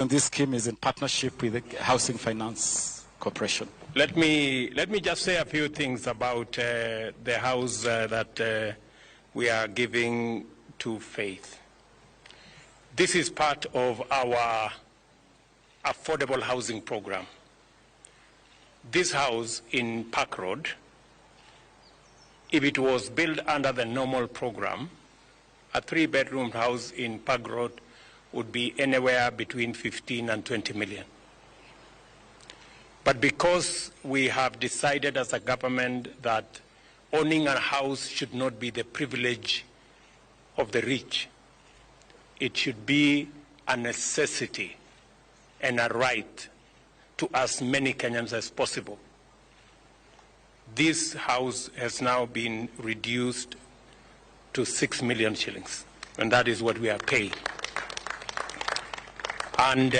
And this scheme is in partnership with the Housing Finance Corporation. Let me just say a few things about the house that we are giving to Faith. This is part of our affordable housing program. This house in Park Road, if it was built under the normal program, a 3-bedroom house in Park Road would be anywhere between 15 and 20 million. But because we have decided as a government that owning a house should not be the privilege of the rich, it should be a necessity and a right to as many Kenyans as possible. This house has now been reduced to 6 million shillings, and that is what we are paying. And